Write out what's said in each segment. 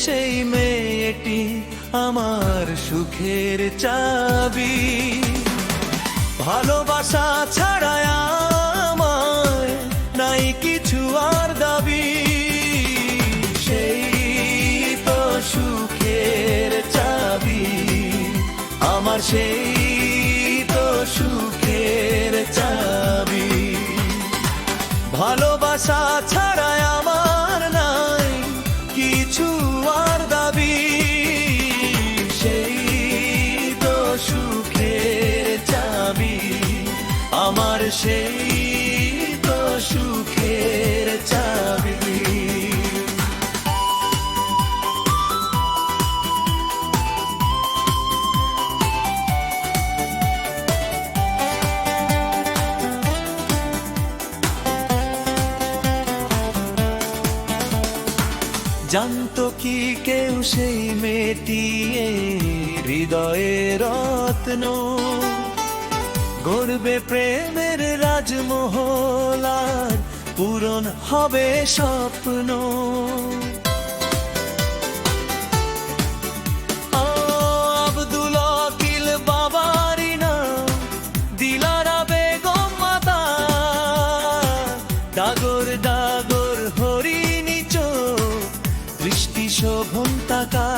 সেই মেয়েটি আমার সুখের চাবি। ভালোবাসা ছাড়া আমায় নাই কিছু আর দাবি। সেই তো সুখের চাবি আমার, সেই তো সুখের চাবি। ভালোবাসা ছাড়া আমার নাই কিছু আর দাবি। সেই তো সুখের চাবি আমার, সেই তো সুখের চাবি। জানতো কি কেউ সেই মেয়েটি হৃদয়ের রত্ন, গড়বে প্রেমের রাজমহল আর পূরণ হবে স্বপ্ন। আব্দুল আকিল বাবারি নাম, দিলারা বেগম মাতা, ডাগর ডাগর হরিণী চোখ, দৃষ্টি শোভন তাকা।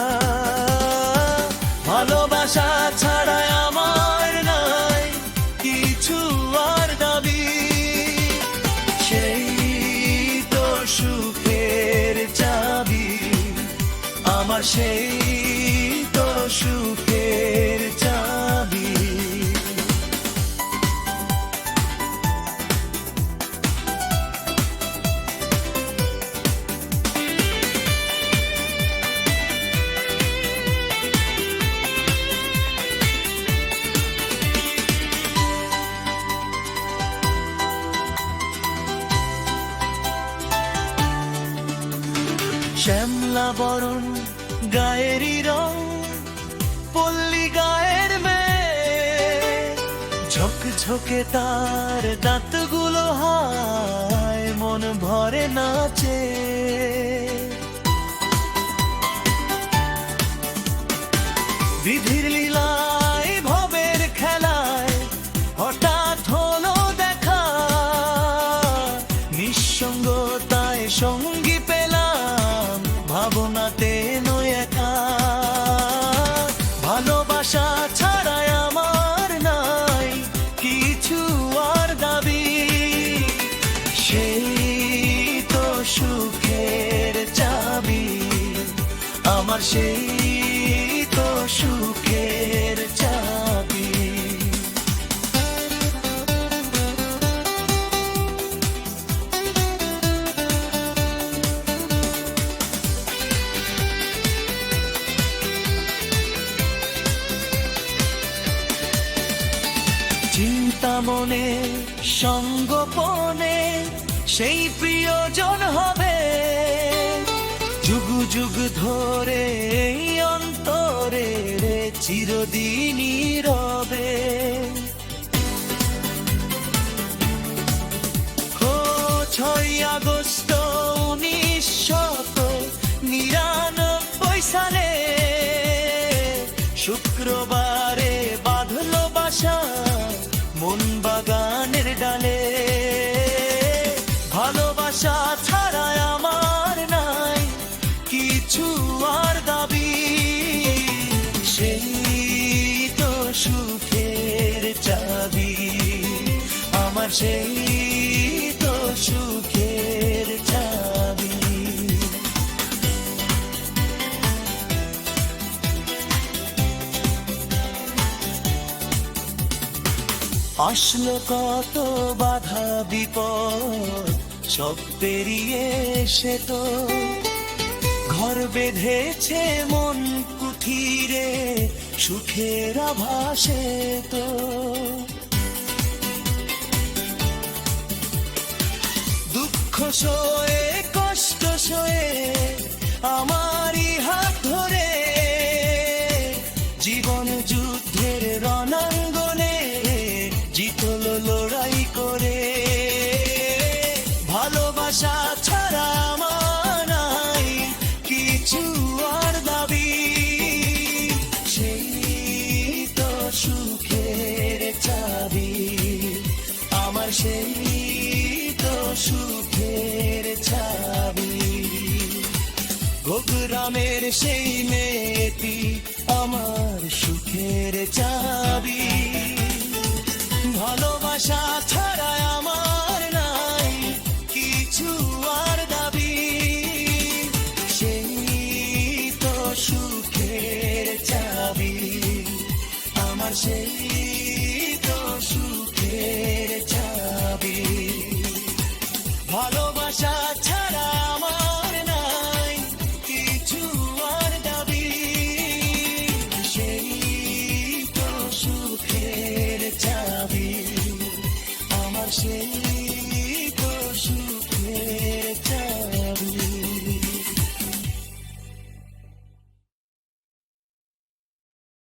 ভালোবাসা ছাড়া আমার নাই কিছু আর দাবি। সেই তো সুখের চাবি আমার, সেই তো সুখের চাবি। শ্যামলা বরণ গায়েরই রং, পল্লী গায়ের মেয়ে, ঝকঝকে তার দাঁতগুলো হায় মন ভরে নাচে। বিধির লীলায় ভবের খেলায় হঠাৎ হলো দেখা, নিঃসঙ্গতায় সঙ্গী পেলাম ভাবনাতে নয় একা। ভালোবাসা ছাড়া আমার নাই কিছু আর দাবি। সেই তো সুখের চাবি আমার, সেই তো সুখের চাবি। চিন্তা মনে সঙ্গোপনে সেই প্রিয়জন হবে, যুগ যুগ ধরে এই অন্তরে চিরদিনই রবে। 6 আগস্ট 1999 সালে শুক্রবারে বাঁধলো বাসা মন বাগানের ডালে। ভালোবাসা ছাড়া আমার নাই কিছু আর দাবি। সেই তো সুখের চাবি আমার, সেই তো সুখের চাবি। আসলো কত বাধা বিপদ, সব পেরিয়ে সে তো ঘর বেঁধেছে মন কুঠিরে, সুখের আভাসে তো। দুঃখ সয়ে কষ্ট সয়ে আমারই হাত ধরে, জীবন যুদ্ধের রণাঙ্গনে জিতল লড়াই করে। ভালোবাসা ছাড়া আমার নাই কিছু সেই মেয়েটি আমার সুখের চাবি। ভালোবাসা ছাড়া আমার নাই কিছু আর দাবি, সেই তো সুখের চাবি আমার, সেই